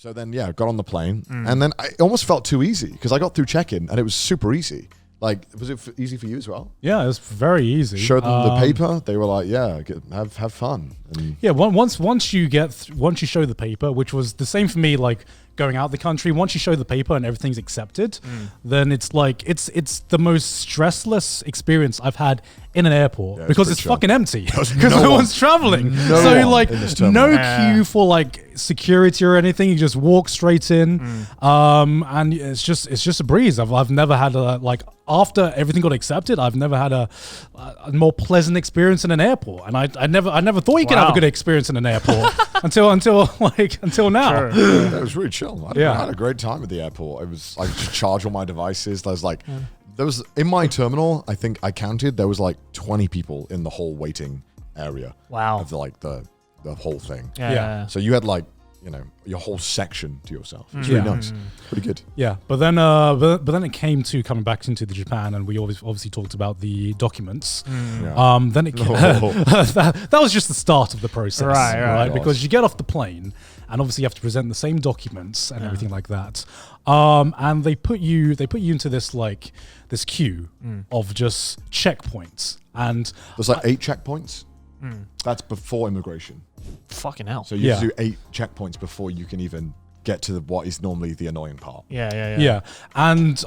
So then, yeah, got on the plane, and then it almost felt too easy because I got through check-in and it was super easy. Like, was it easy for you as well? Yeah, it was very easy. Showed them the paper. They were like, "Yeah, have fun." And yeah, once you show the paper, which was the same for me, like going out the country. Once you show the paper and everything's accepted, then it's like it's the most stressless experience I've had in an airport because it's fucking empty because no one's traveling. So like no queue for like security or anything. You just walk straight in, and it's just a breeze. I've never had after everything got accepted, I've never had a more pleasant experience in an airport, and I never thought you could have a good experience in an airport until now. Sure. Yeah, it was really chill. I had a great time at the airport. It was I just charge all my devices. There was in my terminal. I think I counted there was like 20 people in the whole waiting area. Wow. Of the whole thing. Yeah. So you had like, your whole section to yourself. It's really nice. Pretty good. Yeah, but then it came to coming back into the Japan, and we obviously talked about the documents. Then it that was just the start of the process, right? Because you get off the plane, and obviously you have to present the same documents and everything like that. And they put you into this this queue of just checkpoints, and there's like 8 checkpoints. That's before immigration. Fucking hell. So you have to do 8 checkpoints before you can even get to what is normally the annoying part. Yeah. And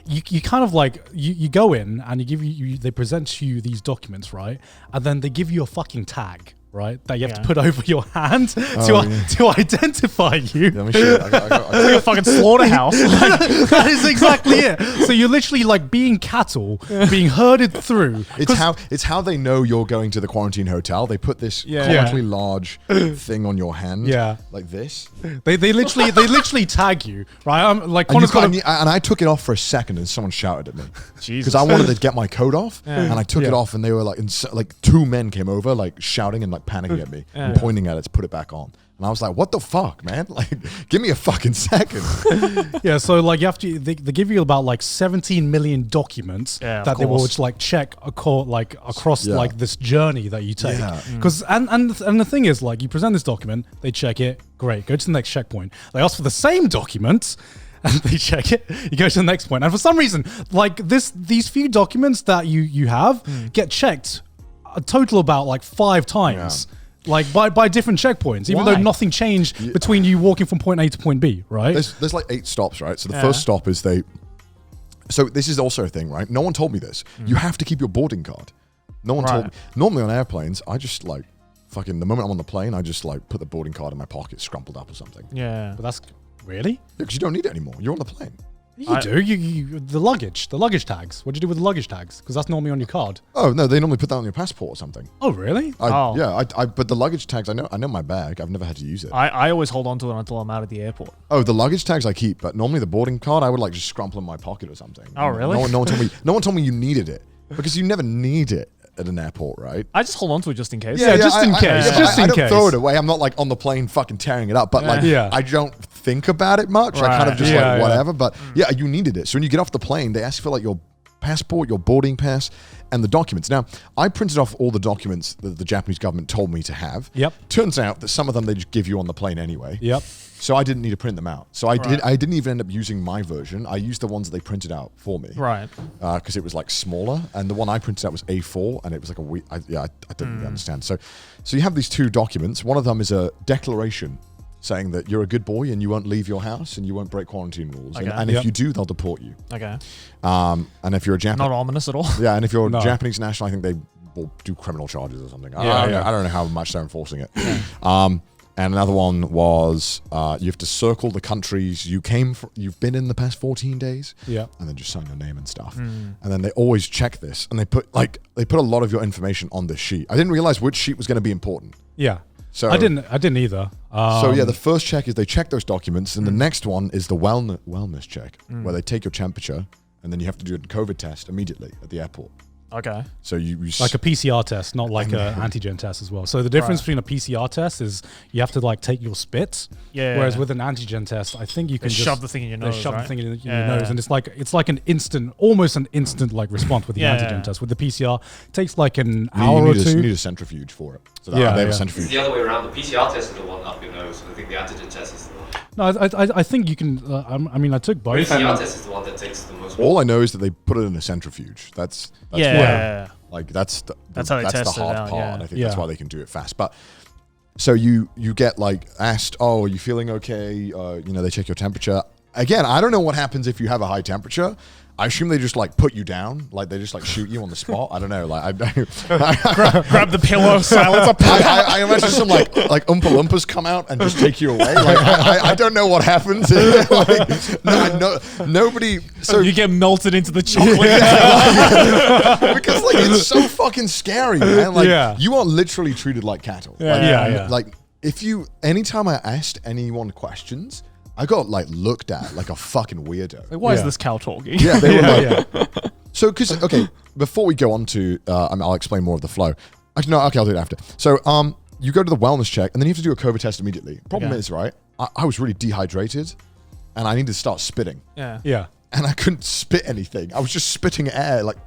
you kind of you go in and they present to you these documents, right? And then they give you a fucking tag, right? That you have to put over your hand to identify you. Let me show you. I got It's like a fucking slaughterhouse. That is exactly it. So you're literally like being cattle, being herded through. It's how they know you're going to the quarantine hotel. They put this comically large thing on your hand, like this. They literally tag you, right? I'm like, and I took it off for a second, and someone shouted at me because I wanted to get my coat off, and I took it off, and they were like 2 men came over, like shouting and like panicking at me and pointing at it to put it back on. And I was like, what the fuck, man? Like, give me a fucking second. So like you have to, they give you about like 17 million documents that they will just like check across like this journey that you take. Because and the thing is, like, you present this document, they check it, great, go to the next checkpoint. They ask for the same documents, and they check it, you go to the next point. And for some reason, like these few documents that you have get checked a total about like 5 times. Like by different checkpoints, even though nothing changed between you walking from point A to point B, right? There's like 8 stops, right? So the first stop is so this is also a thing, right? No one told me this. You have to keep your boarding card. No one told me. Normally on airplanes, I just like fucking the moment I'm on the plane, I just like put the boarding card in my pocket, scrumpled up or something. Yeah. But that's really? Because you don't need it anymore. You're on the plane. You do. The luggage tags. What do you do with the luggage tags? Because that's normally on your card. Oh no, they normally put that on your passport or something. Oh really? But the luggage tags, I know my bag. I've never had to use it. I always hold on to it until I'm out of the airport. Oh, the luggage tags I keep, but normally the boarding card I would like just scrumple in my pocket or something. Oh really? No one told me you needed it, because you never need it at an airport, right? I just hold on to it just in case. Yeah, just in case. I don't throw it away. I'm not like on the plane fucking tearing it up, but I don't think about it much. I kind of just whatever. But you needed it. So when you get off the plane, they ask for like your passport, your boarding pass, and the documents. Now, I printed off all the documents that the Japanese government told me to have. Yep. Turns out that some of them they just give you on the plane anyway. Yep. So I didn't need to print them out. So I didn't even end up using my version. I used the ones that they printed out for me. Right. Because it was like smaller, and the one I printed out was A4, and it was like I didn't really understand. So you have these 2 documents. One of them is a declaration saying that you're a good boy and you won't leave your house and you won't break quarantine rules. Okay. And if you do, they'll deport you. Okay. And if you're a Japanese... Not ominous at all. Yeah, and if you're a Japanese national, I think they will do criminal charges or something. I don't know how much they're enforcing it. And another one was you have to circle the countries you've been in the past 14 days. Yeah. And then just sign your name and stuff. And then they always check this, and they put a lot of your information on this sheet. I didn't realize which sheet was going to be important. Yeah. So I didn't either. The first check is they check those documents, and the next one is the wellness check, where they take your temperature, and then you have to do a COVID test immediately at the airport. Okay. So you like a PCR test, not like an antigen test as well. So the difference between a PCR test is you have to like take your spit. Yeah. Whereas with an antigen test, I think you can just shove the thing in your nose. Shove the thing in your nose, and it's like an instant, almost an instant like response with the antigen test. With the PCR, it takes like an hour or two. You need a centrifuge for it. So they have a centrifuge. It's the other way around. The PCR test is the one up your nose. I think the antigen test is the one. No, I think you can. I mean, I took both. The PCR test is the one that takes the most. All I know is that they put it in a centrifuge. That's like that's the hard part. I think that's why they can do it fast. But so you get like asked, oh, are you feeling okay? They check your temperature. Again, I don't know what happens if you have a high temperature. I assume they just like put you down, like they just like shoot you on the spot. I don't know, like grab the pillow, silence up. I imagine some like Oompa Loompas come out and just take you away. Like I don't know what happens. Nobody. So you get melted into the chocolate because like it's so fucking scary, man. Like you are literally treated like cattle. Like anytime I asked anyone questions, I got like looked at like a fucking weirdo. Like, why is this cow talking? Yeah, they were like. So, before we go on to, I'll explain more of the flow. Actually, no, okay, I'll do it after. So, you go to the wellness check, and then you have to do a COVID test immediately. Problem is, right? I was really dehydrated, and I needed to start spitting. Yeah. And I couldn't spit anything. I was just spitting air, like.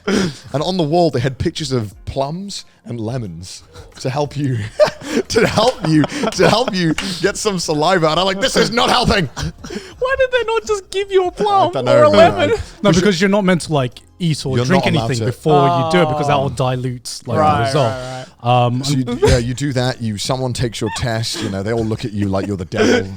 And on the wall they had pictures of plums and lemons to help you get some saliva, and I'm like, this is not helping. Why did they not just give you a plum or a lemon? No, because you're not meant to like eat or drink anything before you do it, because that will dilute the result. So you do that. Someone takes your test. They all look at you like you're the devil.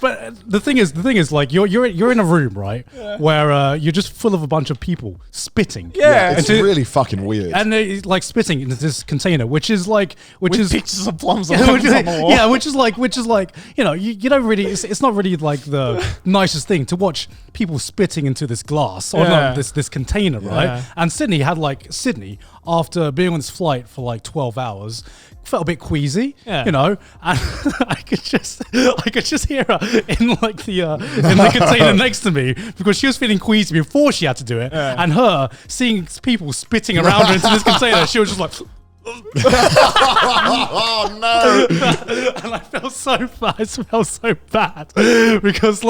But the thing is, like you're in a room, right, where you're just full of a bunch of people spitting. It's really fucking weird. And they like spitting into this container, which is pictures of plums and lemons on the wall. Yeah, which is like you don't really. It's not really like the nicest thing to watch people spitting into this glass or this container, right? And Sydney, after being on this flight for like 12 hours, felt a bit queasy, and I could just hear her in like the container next to me, because she was feeling queasy before she had to do it, and her seeing people spitting around her into this container, she was just like. Oh no! And I felt so bad. I felt so bad because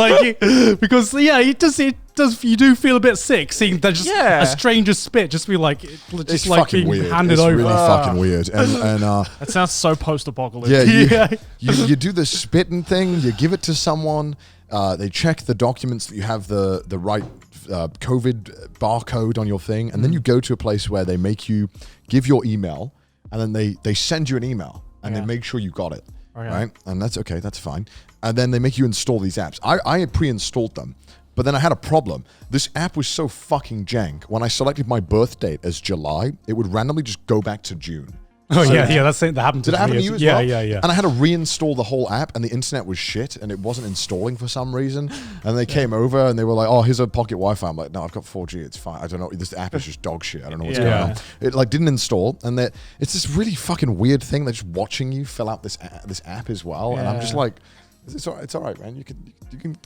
you do feel a bit sick seeing that just a stranger spit, just be like, just like being weird. handed over. It's really fucking weird. And that sounds so post-apocalyptic. You do the spitting thing. You give it to someone. They check the documents that you have the right COVID barcode on your thing, and then you go to a place where they make you give your email, and then they send you an email, and they make sure you got it, right? And that's okay, that's fine. And then they make you install these apps. I had pre-installed them, but then I had a problem. This app was so fucking jank. When I selected my birth date as July, it would randomly just go back to June. Oh, that happened to me. Did it happen to you as well? Yeah. And I had to reinstall the whole app, and the internet was shit, and it wasn't installing for some reason. And they came over, and they were like, oh, here's a pocket Wi-Fi. I'm like, no, I've got 4G. It's fine. I don't know. This app is just dog shit. I don't know what's going on. It like didn't install, and it's this really fucking weird thing. They're just watching you fill out this app as well. And I'm just like, it's all right, man. You can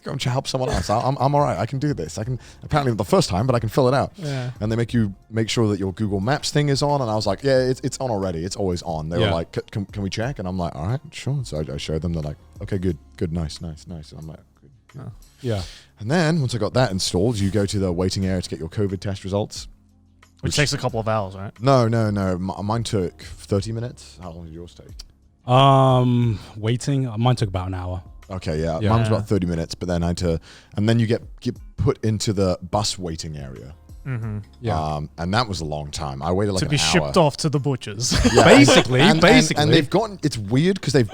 go and help someone else. I'm all right. I can do this. I can, apparently the first time, but I can fill it out. Yeah. And they make you make sure that your Google Maps thing is on. And I was like, yeah, it's on already. It's always on. They were like, can we check? And I'm like, all right, sure. So I showed them. They're like, okay, good, nice. And I'm like, good. Yeah. And then once I got that installed, you go to the waiting area to get your COVID test results. Which takes a couple of hours, right? No. Mine took 30 minutes. How long did yours take? Waiting. Mine took about an hour. Okay, yeah. Mine was about 30 minutes, but then I had to, and then you get put into the bus waiting area. Mm-hmm. Yeah. And that was a long time. I waited like an hour. To be shipped off to the butchers. Yeah. Basically. And they've gotten, it's weird because they've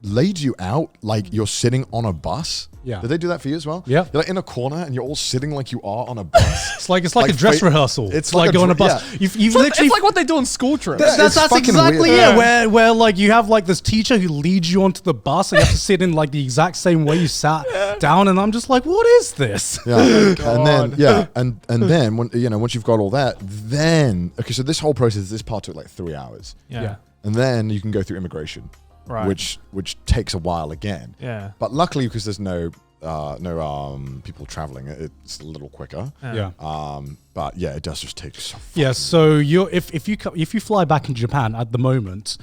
laid you out like you're sitting on a bus. Yeah. Did they do that for you as well? Yeah. You're like in a corner and you're all sitting like you are on a bus. It's like a dress rehearsal. It's like going on a bus. Yeah. You've literally. It's like what they do on school trips. That's exactly it. Where like you have like this teacher who leads you onto the bus and you have to sit in like the exact same way you sat down, and I'm just like, what is this? Yeah. And then and then when once you've got all that, then so this whole process, this part took like 3 hours. Yeah. And then you can go through immigration. Right. Which takes a while again. Yeah. But luckily, because there's no people traveling. It's a little quicker. Yeah. But yeah, it does just take so. So if you fly back in Japan at the moment,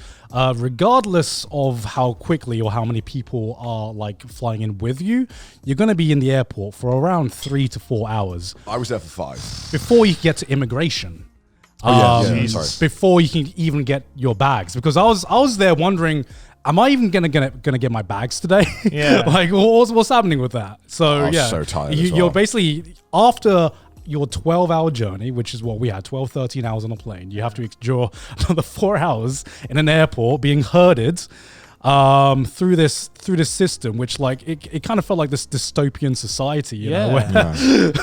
regardless of how quickly or how many people are like flying in with you, you're going to be in the airport for around 3 to 4 hours. I was there for 5 before you get to immigration. Sorry. Before you can even get your bags, because I was there wondering, am I even gonna get my bags today? Yeah. Like what's happening with that? So I was so tired. You're basically after your 12-hour journey, which is what we had, 13 hours on a plane. You have to endure another 4 hours in an airport being herded through this system, which like it kind of felt like this dystopian society, you know,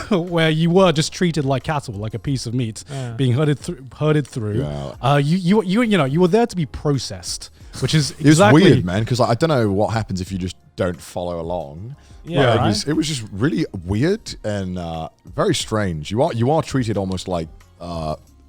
where you were just treated like cattle, like a piece of meat, being herded through. Yeah. You were there to be processed, which is exactly. It was weird, man, because I don't know what happens if you just don't follow along. Yeah, it was just really weird and very strange. You are treated almost like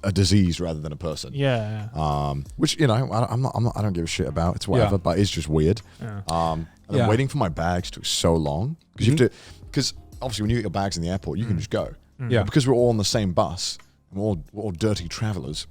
a disease rather than a person. Yeah. Which, you know, I don't give a shit about. It's whatever, but it's just weird. Yeah. And then waiting for my bags took so long because obviously when you get your bags in the airport, you can just go. Yeah. But because we're all on the same bus, we're all dirty travelers.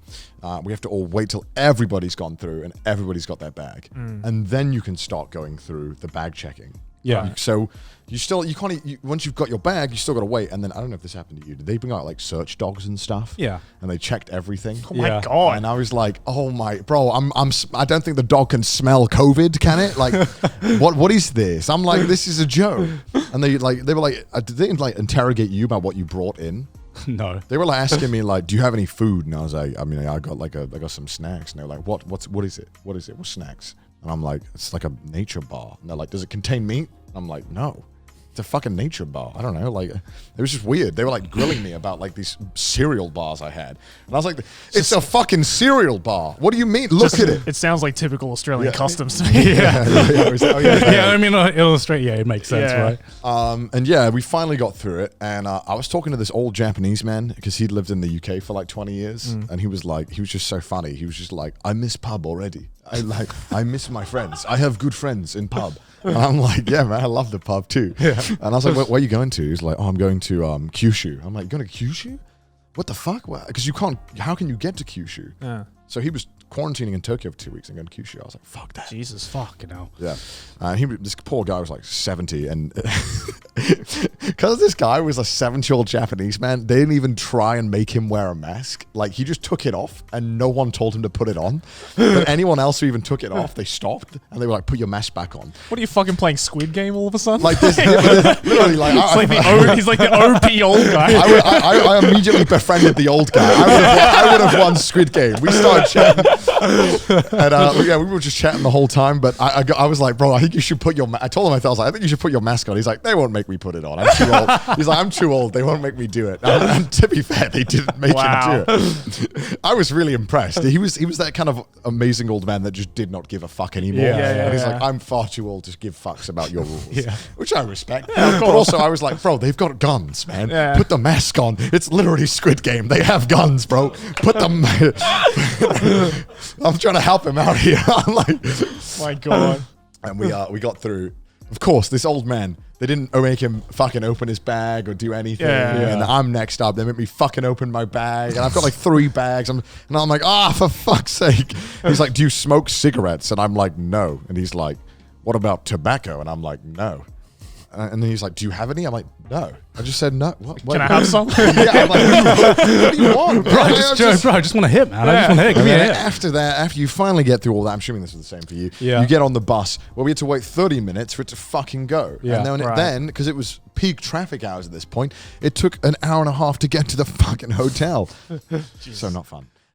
We have to all wait till everybody's gone through and everybody's got their bag, and then you can start going through the bag checking. Yeah. So you can't once you've got your bag, you still got to wait. And then I don't know if this happened to you. Did they bring out like search dogs and stuff? Yeah. And they checked everything. Oh my God. And I was like, oh my, bro, I don't think the dog can smell COVID, can it? Like, what is this? I'm like, this is a joke. And they were like, did they like interrogate you about what you brought in? No. They were like asking me like, do you have any food? And I was like, I mean, I got some snacks. And they were like, what is it? What is it? What's snacks? And I'm like, it's like a nature bar. And they're like, does it contain meat? I'm like, no, it's a fucking nature bar. I don't know. Like, it was just weird. They were like grilling me about like these cereal bars I had. And I was like, it's a fucking cereal bar. What do you mean? Look at it. It sounds like typical Australian customs to me. I mean, illustrate. Yeah, it makes sense, right? And yeah, we finally got through it. And I was talking to this old Japanese man because he'd lived in the UK for like 20 years. And he was just so funny. He was just like, I miss pub already. I miss my friends. I have good friends in pub. And I'm like, yeah, man, I love the pub too. Yeah. And I was like, where are you going to? He's like, oh, I'm going to Kyushu. I'm like, you're going to Kyushu? What the fuck? Because how can you get to Kyushu? Yeah. So he was quarantining in Tokyo for 2 weeks and going to Kyushu. I was like, fuck that. Jesus, fuck, you know. Yeah. This poor guy was like 70. And because this guy was a 70-year-old Japanese man, they didn't even try and make him wear a mask. Like, he just took it off and no one told him to put it on. But anyone else who even took it off, they stopped and they were like, put your mask back on. What are you fucking playing Squid Game all of a sudden? Like this, literally like. He's like the OP old guy. I immediately befriended the old guy. I would have won Squid Game. We started chatting. And we were just chatting the whole time, but I was like, bro, I think you should put your I told him, I was like, I think you should put your mask on. He's like, they won't make me put it on. I'm too old. He's like, I'm too old. They won't make me do it. And to be fair, they didn't make him do it. I was really impressed. He was that kind of amazing old man that just did not give a fuck anymore. And he's like, I'm far too old to give fucks about your rules. Which I respect. But also I was like, bro, they've got guns, man. Put the mask on. It's literally Squid Game. They have guns, bro. Put them. I'm trying to help him out here. I'm like, my God. And we got through. Of course, this old man, they didn't make him fucking open his bag or do anything. And I'm next up. They make me fucking open my bag. And I've got like 3 bags. And I'm like, for fuck's sake. He's like, do you smoke cigarettes? And I'm like, no. And he's like, what about tobacco? And I'm like, no. And then he's like, do you have any? I'm like, no. I just said no. What? Can I have some? I'm like, what do you want? Bro, I just want to hit, man. I just want to hit. Give me a hit. After that, after you finally get through all that, I'm assuming this is the same for you. Yeah. You get on the bus. Well, we had to wait 30 minutes for it to fucking go. Yeah. And then, because it was peak traffic hours at this point, it took an hour and a half to get to the fucking hotel. So not fun.